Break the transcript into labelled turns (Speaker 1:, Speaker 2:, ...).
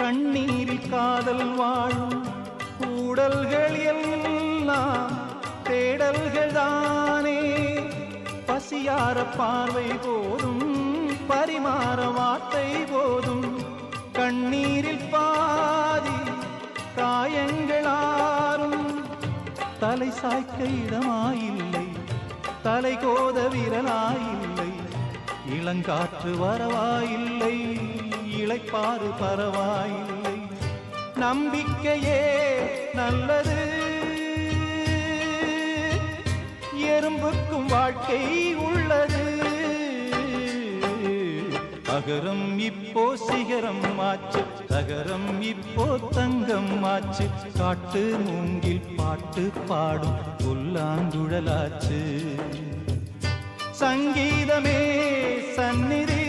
Speaker 1: கண்ணீரில் காதல் வாழும் கூடல்கள் எல்லாம் தேடல்கள் தானே. பசியார பார்வை போதும் பரிமாற வார்த்தை போதும். கண்ணீரில் பாதி காயங்களாரும். தலை சாய்க்க இடமாயில்லை, தலை கோத விரலாயில்லை. இளங்காற்று வரவாயில்லை, இளைப்பாறு பரவாயில்லை. நம்பிக்கையே நல்லது, எறும்புக்கும் வாழ்க்கை உள்ளது. அகரம் இப்போ சிகரம் ஆச்சு, தகரம் இப்போ தங்கம் ஆச்சு. காட்டு மூங்கில் பாட்டு பாடும் புல்லாங்குழலாச்சு. சங்கீதமே சந்நிதி